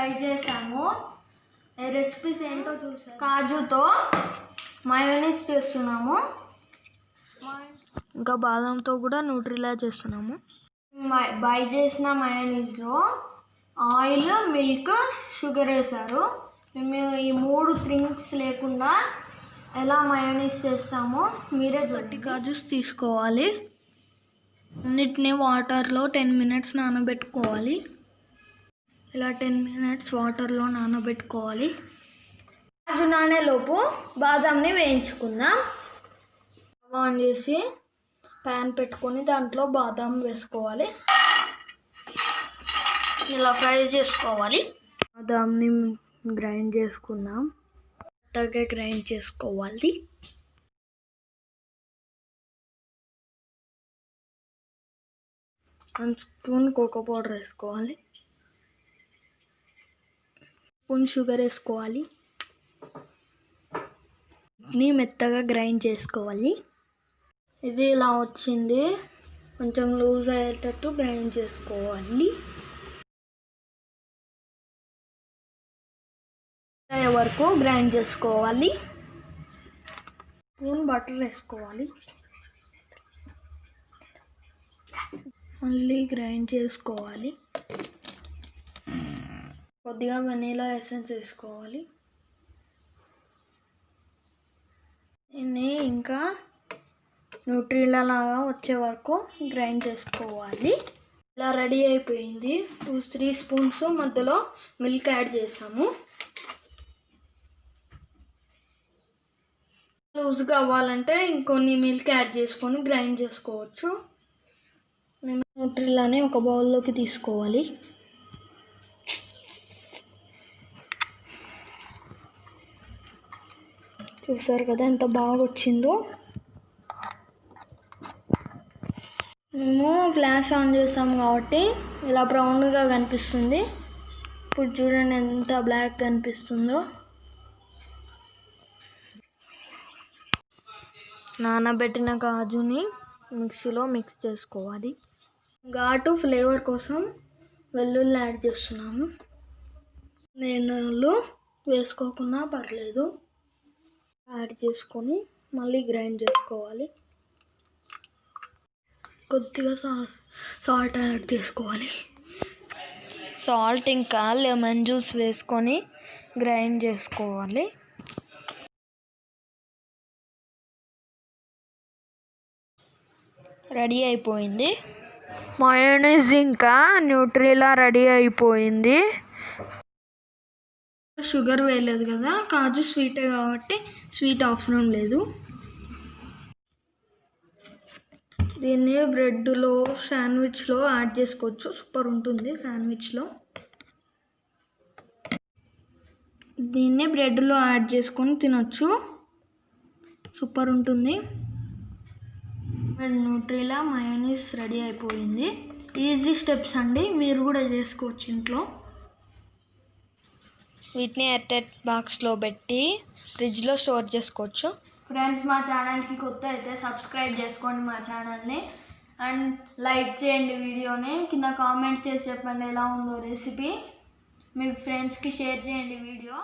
Try చేసాము. Recipes ఏంటో చూసాము. కాజుతో మయోనీస్ చేస్తున్నాము, ఇంకా బాదంతో కూడా న్యూట్రిలా చేస్తున్నాము. బై చేసిన మయోనీస్లో ఆయిల్, మిల్క్, షుగర్ వేసారు. మేము ఈ 3 థింగ్స్ లేకుండా ఎలా మయోనీస్ చేస్తామో మీరే చూడండి. కాజుస్ తీసుకోవాలి, అన్నిటిని వాటర్లో 10 minutes నానబెట్టుకోవాలి. ఇలా 10 minutes వాటర్లో నానబెట్టుకోవాలి. కాజు నానేలోపు బాదాంని వేయించుకుందాం. ఆన్ చేసి ప్యాన్ పెట్టుకొని దాంట్లో బాదాం వేసుకోవాలి. ఇలా ఫ్రై చేసుకోవాలి. బాదాంని గ్రైండ్ చేసుకుందాం. మెత్తగా గ్రైండ్ చేసుకోవాలి. 1 స్పూన్ కోకో పౌడర్ వేసుకోవాలి. 1 స్పూన్ షుగర్ వేసుకోవాలి. మెత్తగా గ్రైండ్ చేసుకోవాలి. ఇది ఇలా వచ్చింది, కొంచెం లూజ్ అయ్యేటట్టు గ్రైండ్ చేసుకోవాలి. అయ్యే వరకు గ్రైండ్ చేసుకోవాలి. స్పూన్ బటర్ వేసుకోవాలి. మళ్ళీ గ్రైండ్ చేసుకోవాలి. కొద్దిగా వెనీలా ఎసెన్స్ వేసుకోవాలి. దీన్ని ఇంకా న్యూట్రిలా లాగా వచ్చే వరకు గ్రైండ్ చేసుకోవాలి. ఇలా రెడీ అయిపోయింది. 2-3 స్పూన్స్ మధ్యలో మిల్క్ యాడ్ చేసాము. లూజ్గా అవ్వాలంటే ఇంకొన్ని మిల్క్ యాడ్ చేసుకొని గ్రైండ్ చేసుకోవచ్చు. మేము న్యూట్రిలాని ఒక బౌల్లోకి తీసుకోవాలి. చూసారు కదా ఎంత బాగా వచ్చిందో. మేము ఫ్లాష్ ఆన్ చేసాం కాబట్టి ఇలా బ్రౌన్గా కనిపిస్తుంది. ఇప్పుడు చూడండి ఎంత బ్లాక్ కనిపిస్తుందో. నానబెట్టిన కాజుని మిక్సీలో మిక్స్ చేసుకోవాలి. ఘాటు ఫ్లేవర్ కోసం వెల్లుల్లి యాడ్ చేస్తున్నాము. నేను వేసుకోకున్నా పర్లేదు. యాడ్ చేసుకొని మళ్ళీ గ్రైండ్ చేసుకోవాలి. కొద్దిగా సాల్ట్ యాడ్ చేసుకోవాలి. సాల్ట్ ఇంకా లెమన్ జ్యూస్ వేసుకొని గ్రైండ్ చేసుకోవాలి. రెడీ అయిపోయింది. మయోనీస్ ఇంకా న్యూట్రిలా రెడీ అయిపోయింది. షుగర్ వేయలేదు కదా, కాజు స్వీటే కాబట్టి స్వీట్ అవసరం లేదు. దీన్ని బ్రెడ్లో, శాండ్విచ్లో యాడ్ చేసుకోవచ్చు. సూపర్ ఉంటుంది శాండ్విచ్లో. దీన్ని బ్రెడ్లో యాడ్ చేసుకొని తినొచ్చు. సూపర్ ఉంటుంది. న్యూట్రిలా మయోనీస్ రెడీ అయిపోయింది. ఈజీ స్టెప్స్ అండి, మీరు కూడా చేసుకోవచ్చు ఇంట్లో. వీటిని ఎయిర్టైట్ బాక్స్లో పెట్టి ఫ్రిడ్జ్లో స్టోర్ చేసుకోవచ్చు. ఫ్రెండ్స్, మా ఛానల్కి కొత్త అయితే సబ్స్క్రైబ్ చేసుకోండి మా ఛానల్ని. అండ్ లైక్ చేయండి వీడియోని. కింద కామెంట్ చేసి చెప్పండి ఎలా ఉందో రెసిపీ. మీ ఫ్రెండ్స్కి షేర్ చేయండి వీడియో.